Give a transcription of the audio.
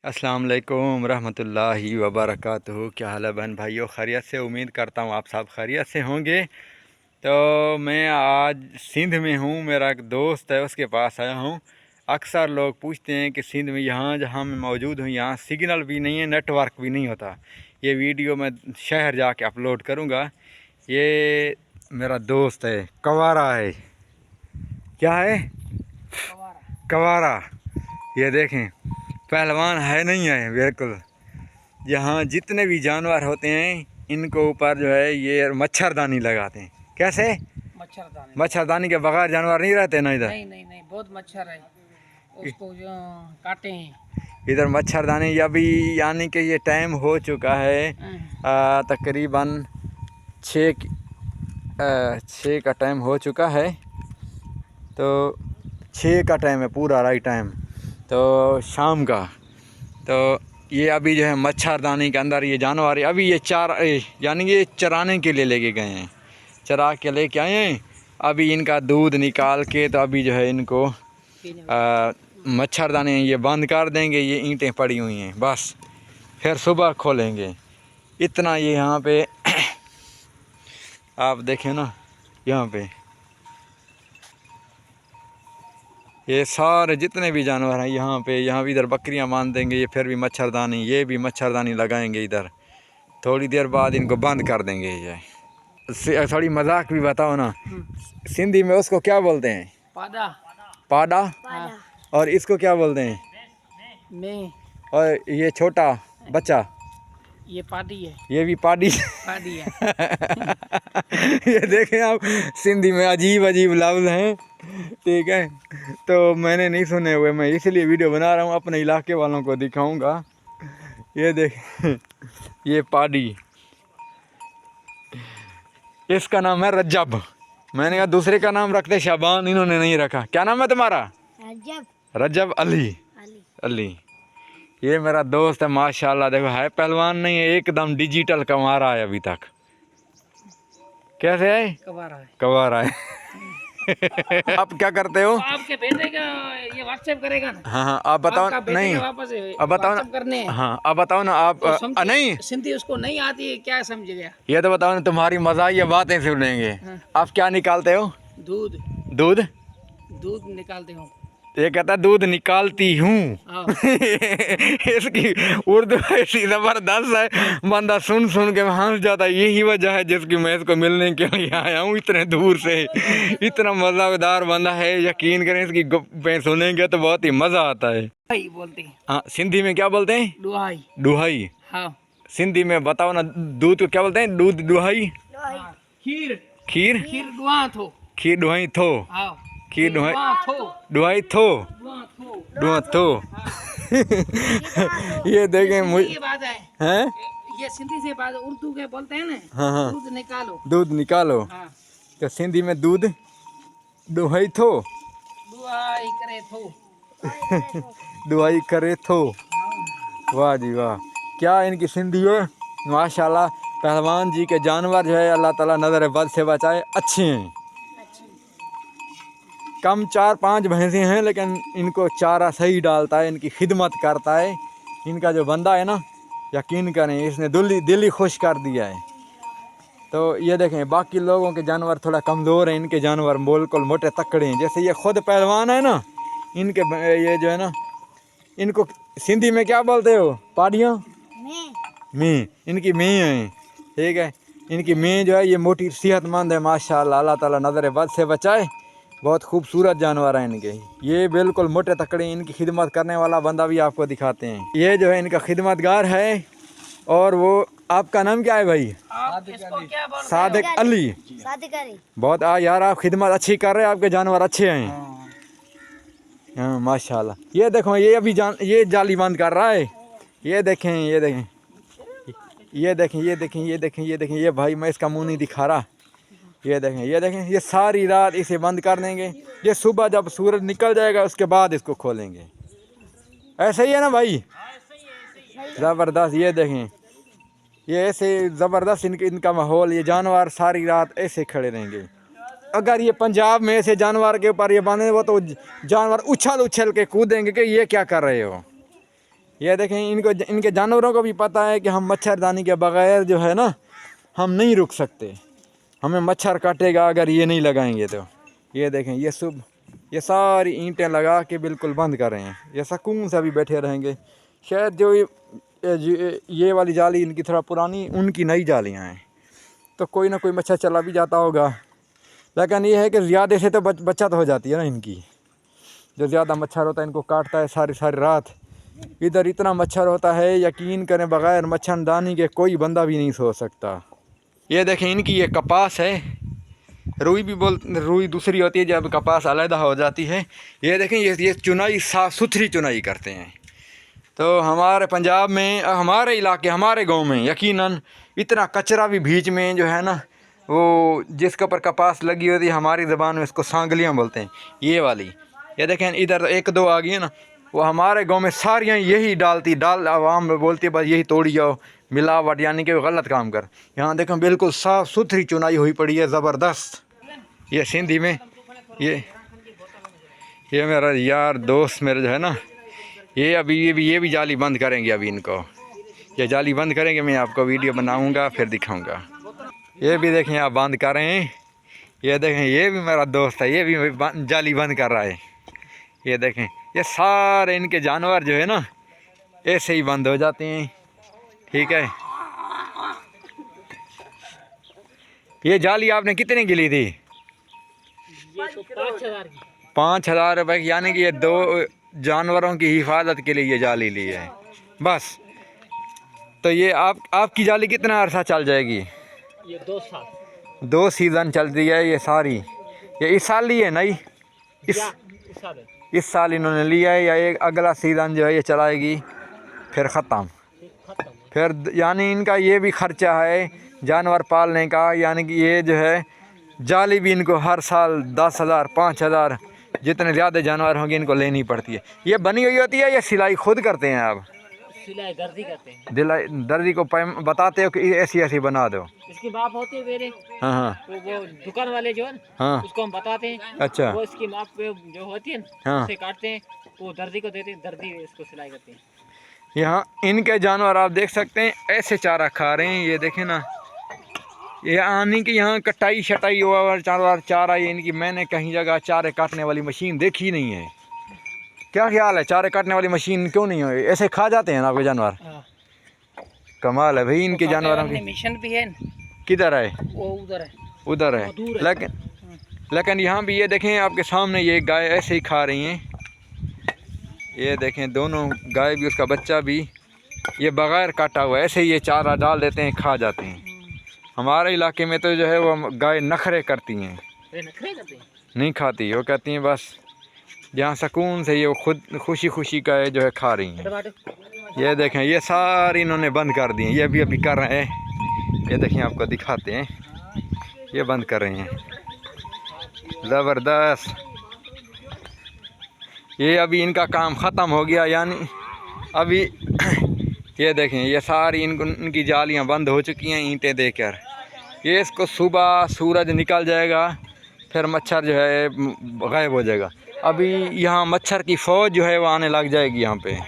अस्सलाम वालेकुम रहमतुल्लाहि व बरकातुहू। क्या हाल है बहन भाइयों, खैरियत से? उम्मीद करता हूँ आप सब खैरियत से होंगे। तो मैं आज सिंध में हूँ, मेरा एक दोस्त है उसके पास आया हूँ। अक्सर लोग पूछते हैं कि सिंध में यहाँ जहाँ मैं मौजूद हूँ यहाँ सिग्नल भी नहीं है, नेटवर्क भी नहीं होता। ये वीडियो मैं शहर जाके अपलोड करूँगा। ये मेरा दोस्त है, कवारा है। क्या है? कवारा। ये देखें, पहलवान है नहीं है बिल्कुल। यहाँ जितने भी जानवर होते हैं इनको ऊपर जो है ये मच्छरदानी लगाते हैं। कैसे? मच्छरदानी के बगैर जानवर नहीं रहते ना इधर। नहीं, बहुत मच्छर है, उसको जो काटे हैं इधर मच्छरदानी। अभी यानी कि ये टाइम हो चुका है तकरीबन 6 का टाइम हो चुका है। तो 6 का टाइम है पूरा राइट टाइम, तो शाम का। तो ये अभी जो है मच्छरदानी के अंदर ये जानवर अभी ये यानी कि चराने के लिए लेके गए हैं, चरा के लेके आए हैं। अभी इनका दूध निकाल के तो अभी जो है इनको मच्छरदानी ये बंद कर देंगे। ये ईंटें पड़ी हुई हैं, बस फिर सुबह खोलेंगे। इतना ये यहाँ पे आप देखें ना, यहाँ पे ये सारे जितने भी जानवर हैं यहाँ पे, यहाँ भी इधर बकरियाँ बांध देंगे। ये फिर भी मच्छरदानी, ये भी मच्छरदानी लगाएंगे इधर। थोड़ी देर बाद इनको बंद कर देंगे। ये थोड़ी मजाक भी बताओ ना, सिंधी में उसको क्या बोलते हैं? पादा। पाडा। हाँ। और इसको क्या बोलते हैं? मैं। और ये छोटा बच्चा, ये पादी है। ये भी पाडी पादी है। ये देखें आप, सिंधी में अजीब अजीब लफ्ज़ हैं, ठीक है। तो मैंने नहीं सुने हुए, मैं इसलिए वीडियो बना रहा हूँ, अपने इलाके वालों को दिखाऊंगा। ये देखें, ये पाडी, इसका नाम है रजब। मैंने कहा दूसरे का नाम रखते शाबान, इन्होंने नहीं रखा। क्या नाम है तुम्हारा? रजब। रजब अली। ये मेरा दोस्त है माशाल्लाह। देखो, है पहलवान नहीं है, एकदम डिजिटल कवारा है अभी तक। कैसे है? कवारा है। आप क्या करते हो? आपके बेटे का ये व्हाट्सएप करेगा ना? हाँ, आप बताओ। नहीं, अब बताओ ना करने। हाँ, अब बताओ ना आप। तो नहीं, सिंधी उसको नहीं आती है, क्या समझ गया? ये तो बताओ ना, तुम्हारी मज़ाहिया बातें सुनेंगे। हाँ। आप क्या निकालते हो? दूध निकालते हो। ये कहता है दूध निकालती हूँ। इसकी उर्दू ऐसी ज़बरदस्त है, बंदा सुन सुन के हंस जाता है। यही वजह है जिसकी मैं इसको मिलने के लिए आया हूँ इतने दूर से। इतना मज़ेदार बंदा है, यकीन करें इसकी गप्पें सुनेंगे तो बहुत ही मज़ा आता है। बोलते हैं। हाँ, सिंधी में क्या बोलते हैं? दुहाई। हाँ। सिंधी में बताओ ना, दूध को क्या बोलते हैं? दूध दुहाई। खीर दुआ थो। खीर दुहाई थो। खीर दुहाई थो। ये देखें मुझे बात है, ये सिंधी से बात उर्दू के बोलते हैं ना। हाँ, दूध निकालो। हाँ। तो सिंधी में दूध दुहाई थो, दुहाई करे थो। वाह जी वाह, क्या इनकी सिंधी है माशाल्लाह। पहलवान जी के जानवर जो है अल्लाह ताला नज़र बद से बचाए, अच्छे हैं। कम 4-5 भैंसें हैं, लेकिन इनको चारा सही डालता है, इनकी खिदमत करता है। इनका जो बंदा है ना, यकीन करें इसने दिल ही खुश कर दिया है। तो ये देखें, बाकी लोगों के जानवर थोड़ा कमज़ोर हैं, इनके जानवर बिल्कुल मोटे तकड़े हैं। जैसे ये खुद पहलवान है ना, इनके ये जो है ना, इनको सिंधी में क्या बोलते हो? पाड़ियाँ में, इनकी में हैं, ठीक है। इनकी में जो है ये मोटी सेहतमंद है माशाल्लाह, अल्लाह ताला नज़र बद से बचाए। बहुत खूबसूरत जानवर हैं इनके, ये बिल्कुल मोटे तकड़े। इनकी खिदमत करने वाला बंदा भी आपको दिखाते हैं। ये जो है इनका खिदमतगार है। और वो, आपका नाम क्या है भाई? सादिक अली। बहुत यार, आप खिदमत अच्छी कर रहे हैं, आपके जानवर अच्छे हैं। हाँ माशाल्लाह। ये देखो, ये अभी ये जाली बंद कर रहा है। ये देखें, ये देखें, ये देखें, ये देखें, ये देखें, ये देखें। ये भाई मैं इसका मुंह नहीं दिखा रहा। ये देखें, ये देखें, ये सारी रात इसे बंद कर देंगे। ये सुबह जब सूरज निकल जाएगा उसके बाद इसको खोलेंगे। ऐसे ही है ना भाई? ज़बरदस्त। ये देखें, ये ऐसे ज़बरदस्त इनका माहौल। ये जानवर सारी रात ऐसे खड़े रहेंगे। अगर ये पंजाब में ऐसे जानवर के ऊपर ये बांधे वो तो जानवर उछल उछल के कूदेंगे कि ये क्या कर रहे हो। ये देखें, इनको इनके जानवरों को भी पता है कि हम मच्छरदानी के बगैर जो है ना हम नहीं रुक सकते, हमें मच्छर काटेगा अगर ये नहीं लगाएंगे तो। ये देखें, ये सारी ईंटें लगा के बिल्कुल बंद कर रहे हैं, ये सुकून से अभी बैठे रहेंगे। शायद जो ये वाली जाली इनकी थोड़ा पुरानी, उनकी नई जालियाँ हैं, तो कोई ना कोई मच्छर चला भी जाता होगा। लेकिन ये है कि ज़्यादा से तो बचत हो जाती है ना इनकी। जो ज़्यादा मच्छर होता है इनको काटता है सारी सारी रात। इधर इतना मच्छर होता है, यकीन करें बग़ैर मच्छरदानी के कोई बंदा भी नहीं सो सकता। ये देखें, इनकी ये कपास है, रुई दूसरी होती है जब कपास अलहदा हो जाती है। ये देखें, ये चुनाई साफ़ सुथरी चुनाई करते हैं। तो हमारे पंजाब में, हमारे इलाके, हमारे गांव में यकीनन इतना कचरा भी बीच में जो है ना, वो जिसके ऊपर कपास लगी होती है, हमारी ज़बान में इसको सांगलियाँ बोलते हैं, ये वाली। ये देखें, इधर एक दो आ गई है ना, वो हमारे गांव में सारियाँ यही डाल आवाम बोलती है बस यही तोड़ी जाओ, मिलावट, यानी कि गलत काम कर। यहाँ देखें बिल्कुल साफ़ सुथरी चुनाई हुई पड़ी है, ज़बरदस्त। ये सिंधी में ये मेरा यार दोस्त मेरा जो है ना, ये भी जाली बंद करेंगे। अभी इनको ये जाली बंद करेंगे, मैं आपको वीडियो बनाऊंगा फिर दिखाऊंगा। ये भी देखें आप बंद कर रहे हैं। ये देखें, ये भी मेरा दोस्त है, ये भी जाली बंद कर रहा है। ये देखें, ये सारे इनके जानवर जो है ना ऐसे ही बंद हो जाते हैं। ठीक है, ये जाली आपने कितने की ली थी? ये तो 5,000 की। 5,000 रुपये की, यानी कि ये 2 जानवरों की हिफाजत के लिए ये जाली ली है बस। तो ये आपकी जाली कितना अरसा चल जाएगी? ये 2 साल, 2 सीज़न चलती है ये सारी। ये इस साल ली है नहीं? इस साल इन्होंने लिया है, या एक अगला सीज़न जो है ये चलाएगी फिर ख़त्म। फिर यानी इनका ये भी ख़र्चा है जानवर पालने का, यानी कि ये जो है जाली भी इनको हर साल 10,000 5,000 जितने ज़्यादा जानवर होंगे इनको लेनी पड़ती है। ये बनी हुई होती है या सिलाई खुद करते हैं आप? सिलाई दर्जी करते हैं। दर्जी को बताते हो कि ऐसी ऐसी बना दो? इसकी माप होती है मेरे। हाँ हाँ, वो दुकान वाले जो है ना, हाँ, उसको हम बताते हैं। अच्छा, वो इसकी माप पे जो होती है ना, हाँ, उसे काटते हैं, वो दर्जी को देते हैं, दर्जी इसको सिलाई करते हैं। यहाँ इनके जानवर आप देख सकते हैं ऐसे चारा खा रहे हैं। ये देखें ना, ये आने की यहाँ कटाई शटाई हुआ चारा, ये इनकी मैंने कहीं जगह चारे काटने वाली मशीन देखी नहीं है। क्या ख्याल है, चारे काटने वाली मशीन क्यों नहीं है? ऐसे खा जाते हैं ना आपके जानवर? कमाल है भाई इनके जानवरों की। मिशन भी है। किधर है? वो उधर है। उधर है। लेकिन यहाँ भी ये देखें आपके सामने, ये गाय ऐसे ही खा रही हैं। ये देखें, दोनों गाय भी उसका बच्चा भी, ये बग़ैर काटा हुआ ऐसे ही ये चारा डाल देते हैं, खा जाते हैं। हमारे इलाके में तो जो है वो गाय नखरे करती हैं, नहीं खाती। वो कहती हैं बस जहाँ सुकून से ये खुद खुशी खुशी का जो है खा रही हैं। ये देखें, ये सारी इन्होंने बंद कर दी हैं, ये अभी कर रहे हैं। ये देखें, आपको दिखाते हैं, ये बंद कर रहे हैं, ज़बरदस्त। ये अभी इनका काम ख़त्म हो गया, यानी अभी ये देखें, ये सारी इनकी जालियां बंद हो चुकी हैं ईंटें देकर। ये इसको सुबह सूरज निकल जाएगा, फिर मच्छर जो है गायब हो जाएगा। अभी यहाँ मच्छर की फ़ौज जो है वो आने लग जाएगी यहाँ पे।